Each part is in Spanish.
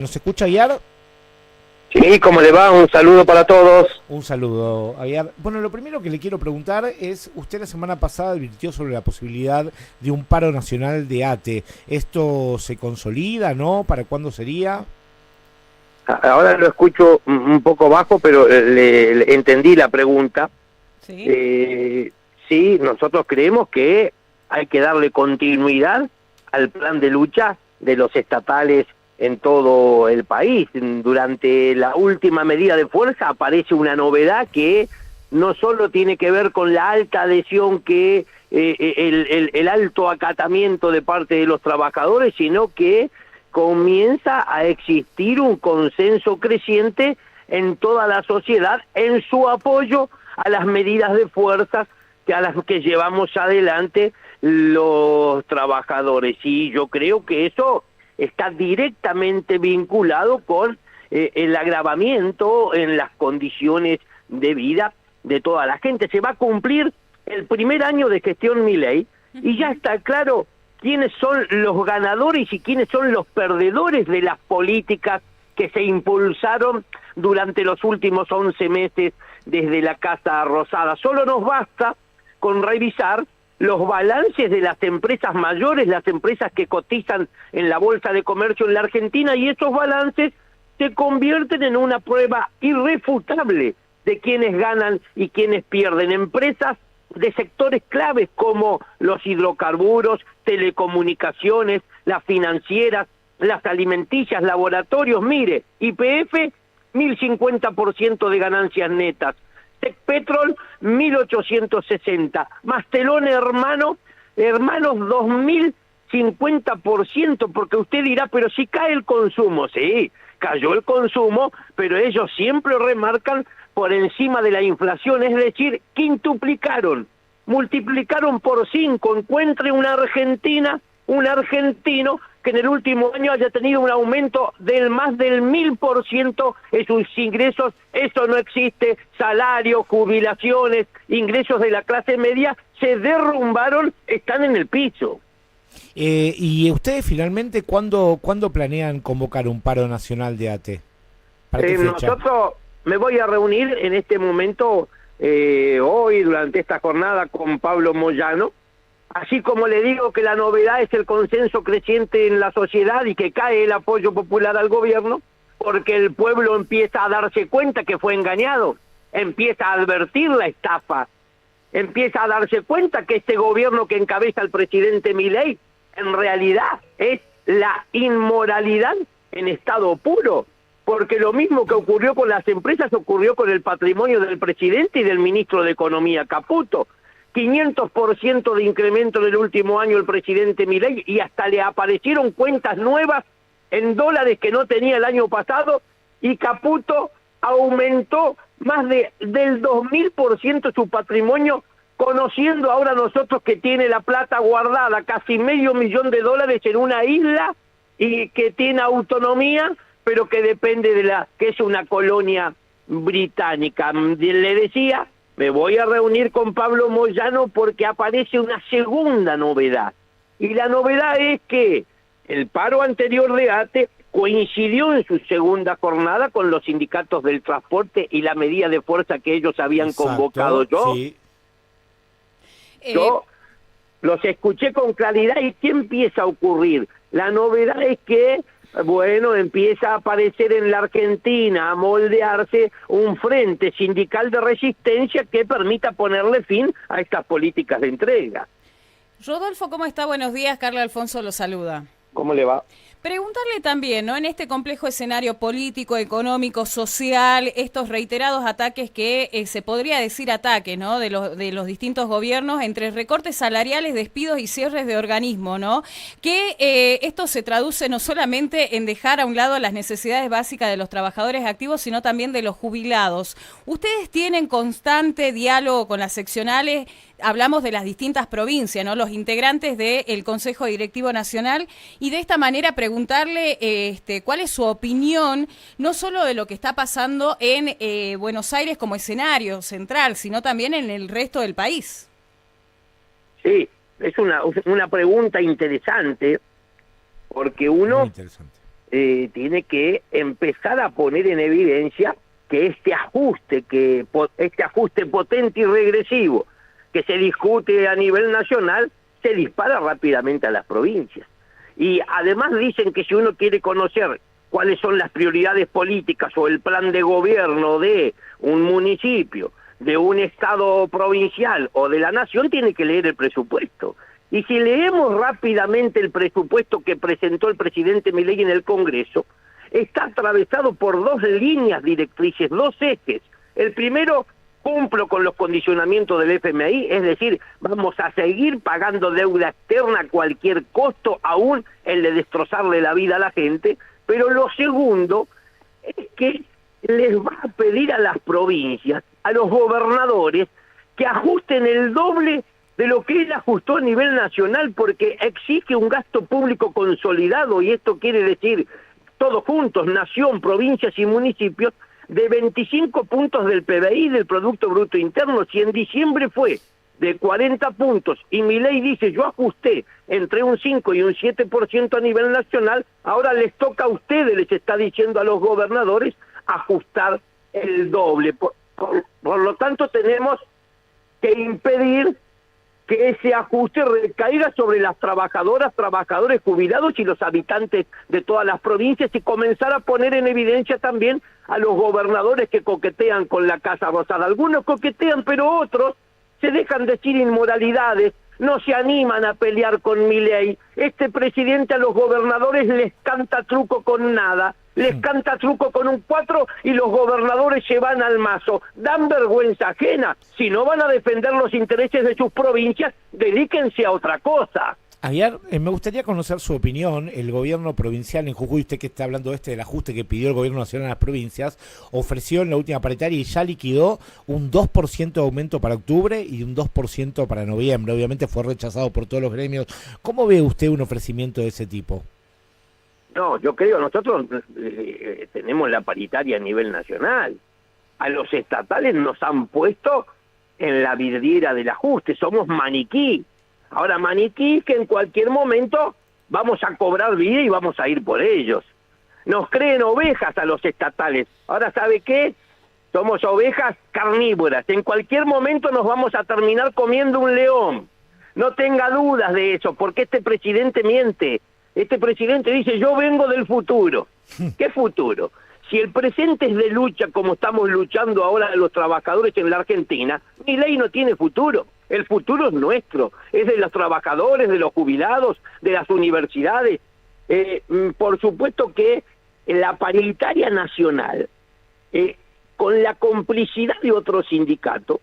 ¿Nos escucha Aguiar? Sí, ¿cómo le va? Un saludo para todos. Un saludo, Aguiar. Bueno, lo primero que le quiero preguntar es, usted la semana pasada advirtió sobre la posibilidad de un paro nacional de ATE. ¿Esto se consolida, no? ¿Para cuándo sería? Ahora lo escucho un poco bajo, pero le entendí la pregunta. Sí. Sí, nosotros creemos que hay que darle continuidad al plan de lucha de los estatales en todo el país. Durante la última medida de fuerza aparece una novedad que no solo tiene que ver con la alta adhesión que el alto acatamiento de parte de los trabajadores, sino que comienza a existir un consenso creciente en toda la sociedad en su apoyo a las medidas de fuerza a las que llevamos adelante los trabajadores. Y yo creo que eso está directamente vinculado con el agravamiento en las condiciones de vida de toda la gente. Se va a cumplir el primer año de gestión Milei y ya está claro quiénes son los ganadores y quiénes son los perdedores de las políticas que se impulsaron durante los últimos 11 meses desde la Casa Rosada. Solo nos basta con revisar los balances de las empresas mayores, las empresas que cotizan en la Bolsa de Comercio en la Argentina, y esos balances se convierten en una prueba irrefutable de quiénes ganan y quiénes pierden. Empresas de sectores claves como los hidrocarburos, telecomunicaciones, las financieras, las alimenticias, laboratorios. Mire, YPF, 1050% de ganancias netas. Tecpetrol, 1860, Mastelón hermanos 2050%, porque usted dirá, pero si cae el consumo. Sí, cayó el consumo, pero ellos siempre remarcan por encima de la inflación, es decir, quintuplicaron, multiplicaron por 5, encuentre una argentina, un argentino que en el último año haya tenido un aumento del más del 1000% en sus ingresos. Eso no existe. Salarios, jubilaciones, ingresos de la clase media se derrumbaron, están en el piso. ¿Y ustedes finalmente cuándo planean convocar un paro nacional de ATE? ¿Para qué fecha? Nosotros me voy a reunir en este momento, hoy, durante esta jornada, con Pablo Moyano. Así como le digo que la novedad es el consenso creciente en la sociedad y que cae el apoyo popular al gobierno, porque el pueblo empieza a darse cuenta que fue engañado, empieza a advertir la estafa, empieza a darse cuenta que este gobierno que encabeza el presidente Milei en realidad es la inmoralidad en estado puro, porque lo mismo que ocurrió con las empresas ocurrió con el patrimonio del presidente y del ministro de Economía, Caputo. 500% de incremento en el último año el presidente Milei, y hasta le aparecieron cuentas nuevas en dólares que no tenía el año pasado, y Caputo aumentó más del 2000% su patrimonio, conociendo ahora nosotros que tiene la plata guardada, casi $500,000 en una isla, y que tiene autonomía, pero que depende que es una colonia británica. Le decía, me voy a reunir con Pablo Moyano porque aparece una segunda novedad. Y la novedad es que el paro anterior de ATE coincidió en su segunda jornada con los sindicatos del transporte y la medida de fuerza que ellos habían convocado. Yo los escuché con claridad. ¿Y qué empieza a ocurrir? La novedad es que empieza a aparecer en la Argentina, a moldearse un frente sindical de resistencia que permita ponerle fin a estas políticas de entrega. Rodolfo, ¿cómo está? Buenos días, Carla Alfonso lo saluda. ¿Cómo le va? Preguntarle también, ¿no? En este complejo escenario político, económico, social, estos reiterados ataques que se podría decir ataques, ¿no? De los distintos gobiernos entre recortes salariales, despidos y cierres de organismos, ¿no? Que esto se traduce no solamente en dejar a un lado las necesidades básicas de los trabajadores activos, sino también de los jubilados. ¿Ustedes tienen constante diálogo con las seccionales? Hablamos de las distintas provincias, ¿no? Los integrantes del Consejo Directivo Nacional, y de esta manera preguntarle cuál es su opinión, no solo de lo que está pasando en Buenos Aires como escenario central, sino también en el resto del país. Sí, es una pregunta interesante, porque uno tiene que empezar a poner en evidencia que este ajuste potente y regresivo que se discute a nivel nacional se dispara rápidamente a las provincias. Y además dicen que si uno quiere conocer cuáles son las prioridades políticas o el plan de gobierno de un municipio, de un estado provincial o de la nación, tiene que leer el presupuesto. Y si leemos rápidamente el presupuesto que presentó el presidente Milei en el Congreso, está atravesado por dos líneas directrices, dos ejes. El primero, cumplo con los condicionamientos del FMI, es decir, vamos a seguir pagando deuda externa a cualquier costo, aún el de destrozarle la vida a la gente. Pero lo segundo es que les va a pedir a las provincias, a los gobernadores, que ajusten el doble de lo que él ajustó a nivel nacional, porque exige un gasto público consolidado, y esto quiere decir, todos juntos, nación, provincias y municipios, de 25 puntos del PBI, del Producto Bruto Interno. Si en diciembre fue de 40 puntos, y Milei dice, yo ajusté entre un 5 y un 7% a nivel nacional, ahora les toca a ustedes, les está diciendo a los gobernadores, ajustar el doble. Por lo tanto, tenemos que impedir que ese ajuste recaiga sobre las trabajadoras, trabajadores jubilados y los habitantes de todas las provincias, y comenzar a poner en evidencia también a los gobernadores que coquetean con la Casa Rosada. Algunos coquetean, pero otros se dejan decir inmoralidades, no se animan a pelear con Milei. Este presidente a los gobernadores les canta truco con nada, les canta truco con un 4 y los gobernadores se van al mazo. Dan vergüenza ajena. Si no van a defender los intereses de sus provincias, dedíquense a otra cosa. Javier, me gustaría conocer su opinión. El gobierno provincial en Jujuy, usted que está hablando del ajuste que pidió el gobierno nacional a las provincias, ofreció en la última paritaria y ya liquidó un 2% de aumento para octubre y un 2% para noviembre. Obviamente fue rechazado por todos los gremios. ¿Cómo ve usted un ofrecimiento de ese tipo? No, yo creo, nosotros tenemos la paritaria a nivel nacional. A los estatales nos han puesto en la vidriera del ajuste, somos maniquí. Ahora, maniquí que en cualquier momento vamos a cobrar vida y vamos a ir por ellos. Nos creen ovejas a los estatales. Ahora, ¿sabe qué? Somos ovejas carnívoras. En cualquier momento nos vamos a terminar comiendo un león. No tenga dudas de eso, porque este presidente miente. Este presidente dice, yo vengo del futuro. ¿Qué futuro? Si el presente es de lucha, como estamos luchando ahora los trabajadores en la Argentina, Milei no tiene futuro. El futuro es nuestro, es de los trabajadores, de los jubilados, de las universidades. Por supuesto que la paritaria nacional, con la complicidad de otros sindicatos,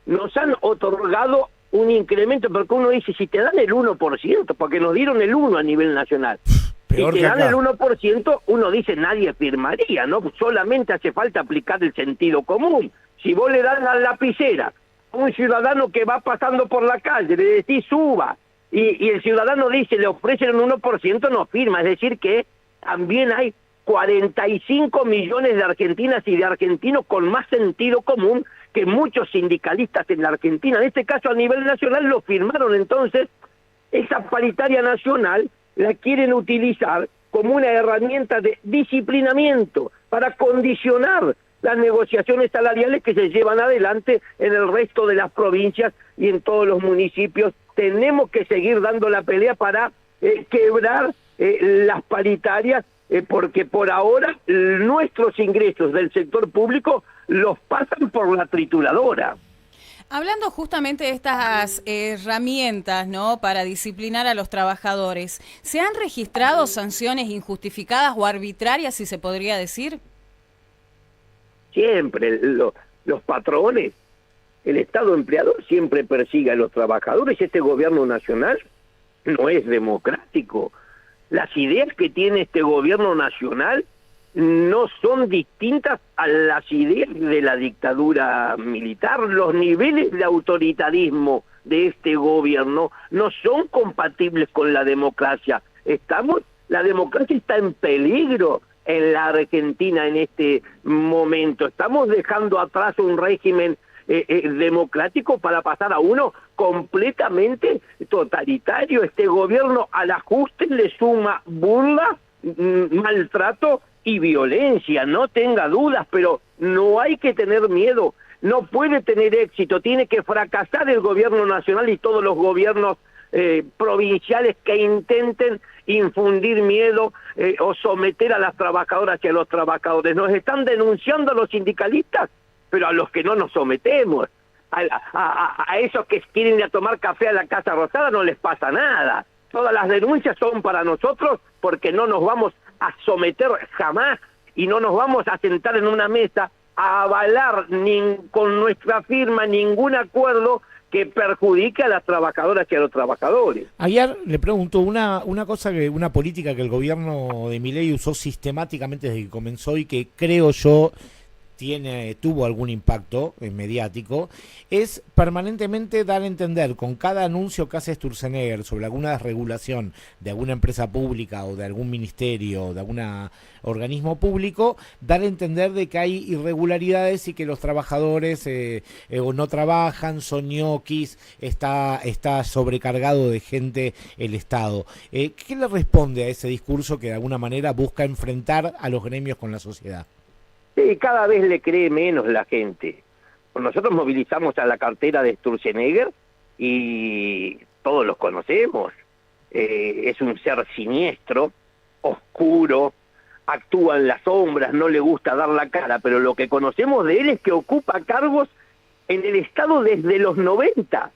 nos han otorgado un incremento, porque uno dice, si te dan el 1%, porque nos dieron el 1% a nivel nacional, Peor si te que dan acá. el 1%, uno dice, nadie firmaría, ¿no? Solamente hace falta aplicar el sentido común. Si vos le das la lapicera a un ciudadano que va pasando por la calle, le decís suba, y el ciudadano dice, le ofrecen un 1%, no firma. Es decir que también hay 45 millones de argentinas y de argentinos con más sentido común que muchos sindicalistas en la Argentina. En este caso, a nivel nacional, lo firmaron. Entonces, esa paritaria nacional la quieren utilizar como una herramienta de disciplinamiento para condicionar las negociaciones salariales que se llevan adelante en el resto de las provincias y en todos los municipios. Tenemos que seguir dando la pelea para quebrar las paritarias, porque por ahora nuestros ingresos del sector público los pasan por la trituradora. Hablando justamente de estas herramientas, ¿no?, para disciplinar a los trabajadores, ¿se han registrado sanciones injustificadas o arbitrarias, si se podría decir? Siempre los patrones, el Estado empleador siempre persigue a los trabajadores. Este gobierno nacional no es democrático. Las ideas que tiene este gobierno nacional no son distintas a las ideas de la dictadura militar. Los niveles de autoritarismo de este gobierno no son compatibles con la democracia. La democracia está en peligro en la Argentina en este momento. Estamos dejando atrás un régimen democrático para pasar a uno completamente totalitario. Este gobierno al ajuste le suma burla, maltrato y violencia, no tenga dudas, pero no hay que tener miedo, no puede tener éxito, tiene que fracasar el gobierno nacional y todos los gobiernos provinciales que intenten infundir miedo o someter a las trabajadoras y a los trabajadores. Nos están denunciando a los sindicalistas, pero a los que no nos sometemos, a esos que quieren ir a tomar café a la Casa Rosada no les pasa nada. Todas las denuncias son para nosotros porque no nos vamos a someter jamás y no nos vamos a sentar en una mesa a avalar con nuestra firma ningún acuerdo que perjudique a las trabajadoras y a los trabajadores. Ayer le pregunto una política que el gobierno de Milei usó sistemáticamente desde que comenzó y que creo yo tuvo algún impacto mediático, es permanentemente dar a entender con cada anuncio que hace Sturzenegger sobre alguna desregulación de alguna empresa pública o de algún ministerio o de algún organismo público, dar a entender de que hay irregularidades y que los trabajadores o no trabajan, son ñoquis, está sobrecargado de gente el Estado. ¿Qué le responde a ese discurso que de alguna manera busca enfrentar a los gremios con la sociedad? Sí, cada vez le cree menos la gente. Nosotros movilizamos a la cartera de Sturzenegger y todos los conocemos. Es un ser siniestro, oscuro, actúa en las sombras, no le gusta dar la cara, pero lo que conocemos de él es que ocupa cargos en el Estado desde los 90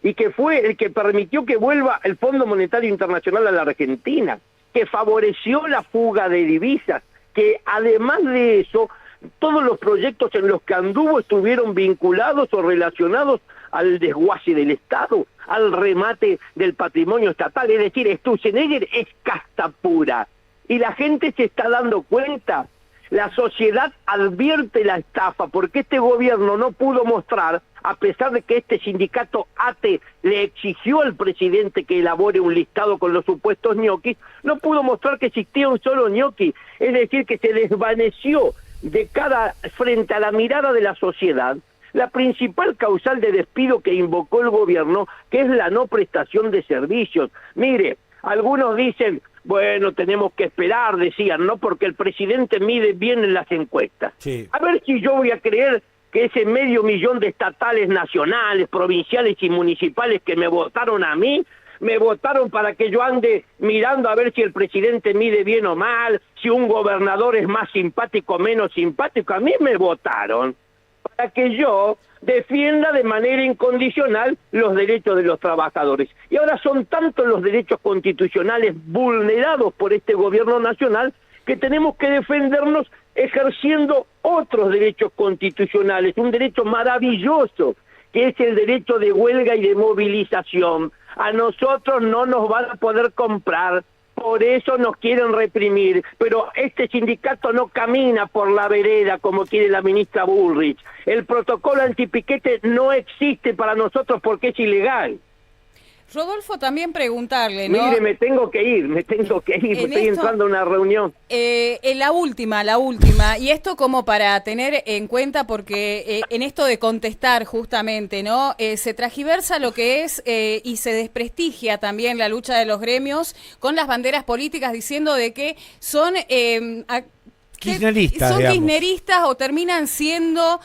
y que fue el que permitió que vuelva el Fondo Monetario Internacional a la Argentina, que favoreció la fuga de divisas, que además de eso, todos los proyectos en los que anduvo estuvieron vinculados o relacionados al desguace del Estado, al remate del patrimonio estatal. Es decir, Sturzenegger es casta pura. Y la gente se está dando cuenta. La sociedad advierte la estafa porque este gobierno no pudo mostrar, a pesar de que este sindicato ATE le exigió al presidente que elabore un listado con los supuestos ñoquis, no pudo mostrar que existía un solo ñoqui, es decir, que se desvaneció frente a la mirada de la sociedad la principal causal de despido que invocó el gobierno, que es la no prestación de servicios. Mire, algunos dicen, bueno, tenemos que esperar, decían, ¿no? Porque el presidente mide bien en las encuestas. Sí. A ver si yo voy a creer que ese 500.000 de estatales nacionales, provinciales y municipales que me votaron a mí, me votaron para que yo ande mirando a ver si el presidente mide bien o mal, si un gobernador es más simpático o menos simpático. A mí me votaron para que yo defienda de manera incondicional los derechos de los trabajadores. Y ahora son tantos los derechos constitucionales vulnerados por este gobierno nacional que tenemos que defendernos ejerciendo otros derechos constitucionales, un derecho maravilloso, que es el derecho de huelga y de movilización. A nosotros no nos van a poder comprar, por eso nos quieren reprimir, pero este sindicato no camina por la vereda como quiere la ministra Bullrich. El protocolo antipiquete no existe para nosotros porque es ilegal. Rodolfo, también preguntarle, ¿no? Mire, me tengo que ir, estoy entrando a una reunión. La última, y esto como para tener en cuenta, porque en esto de contestar justamente, ¿no? Se transgiversa lo que es y se desprestigia también la lucha de los gremios con las banderas políticas diciendo de que son... kirchneristas, son digamos. kirchneristas o terminan siendo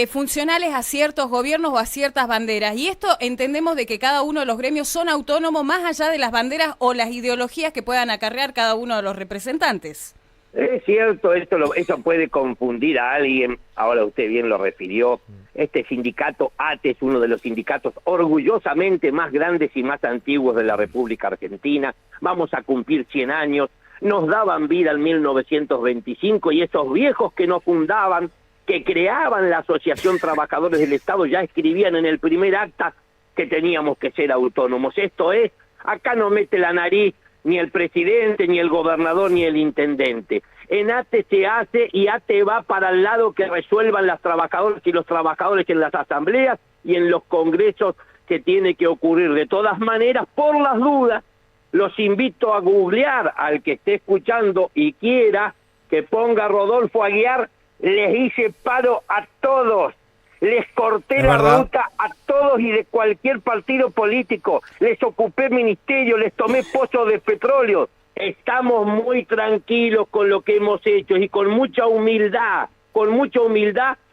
funcionales a ciertos gobiernos o a ciertas banderas. Y esto entendemos de que cada uno de los gremios son autónomos más allá de las banderas o las ideologías que puedan acarrear cada uno de los representantes. Es cierto, eso puede confundir a alguien. Ahora usted bien lo refirió. Este sindicato ATE es uno de los sindicatos orgullosamente más grandes y más antiguos de la República Argentina. Vamos a cumplir 100 años. Nos daban vida en 1925 y esos viejos que nos fundaban, que creaban la Asociación Trabajadores del Estado, ya escribían en el primer acta que teníamos que ser autónomos. Esto es, acá no mete la nariz ni el presidente, ni el gobernador, ni el intendente. En ATE se hace y ATE va para el lado que resuelvan las trabajadoras y los trabajadores en las asambleas y en los congresos que tiene que ocurrir. De todas maneras, por las dudas, los invito a googlear al que esté escuchando y quiera que ponga Rodolfo Aguiar. Les hice paro a todos, les corté la ruta a todos y de cualquier partido político, les ocupé ministerio, les tomé pozos de petróleo, estamos muy tranquilos con lo que hemos hecho y con mucha humildad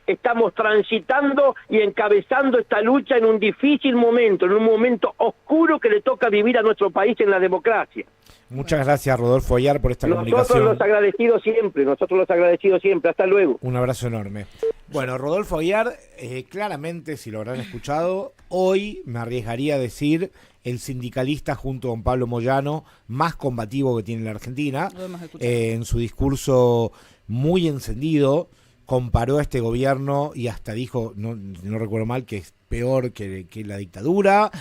estamos transitando y encabezando esta lucha en un difícil momento, en un momento oscuro que le toca vivir a nuestro país en la democracia. Muchas gracias, Rodolfo Ayar, por esta comunicación. Nosotros los agradecidos siempre. Hasta luego. Un abrazo enorme. Bueno, Rodolfo Ayar, claramente, si lo habrán escuchado, hoy me arriesgaría a decir el sindicalista junto con Pablo Moyano más combativo que tiene la Argentina. En su discurso muy encendido, comparó a este gobierno y hasta dijo, no recuerdo mal, que es peor que la dictadura.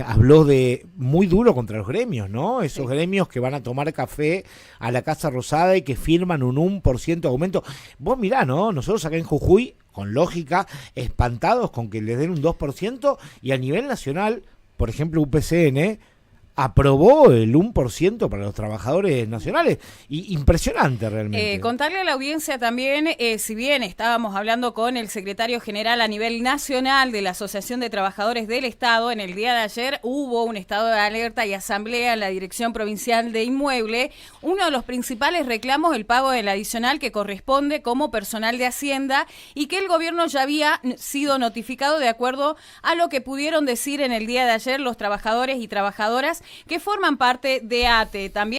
Habló de muy duro contra los gremios, ¿no? Esos gremios que van a tomar café a la Casa Rosada y que firman un 1% de aumento. Vos mirá, ¿no? Nosotros acá en Jujuy, con lógica, espantados con que les den un 2%, y a nivel nacional, por ejemplo, UPCN aprobó el 1% para los trabajadores nacionales. Impresionante realmente. Contarle a la audiencia también, si bien estábamos hablando con el secretario general a nivel nacional de la Asociación de Trabajadores del Estado, en el día de ayer hubo un estado de alerta y asamblea en la Dirección Provincial de Inmueble. Uno de los principales reclamos, el pago del adicional que corresponde como personal de Hacienda, y que el gobierno ya había sido notificado de acuerdo a lo que pudieron decir en el día de ayer los trabajadores y trabajadoras que forman parte de ATE. También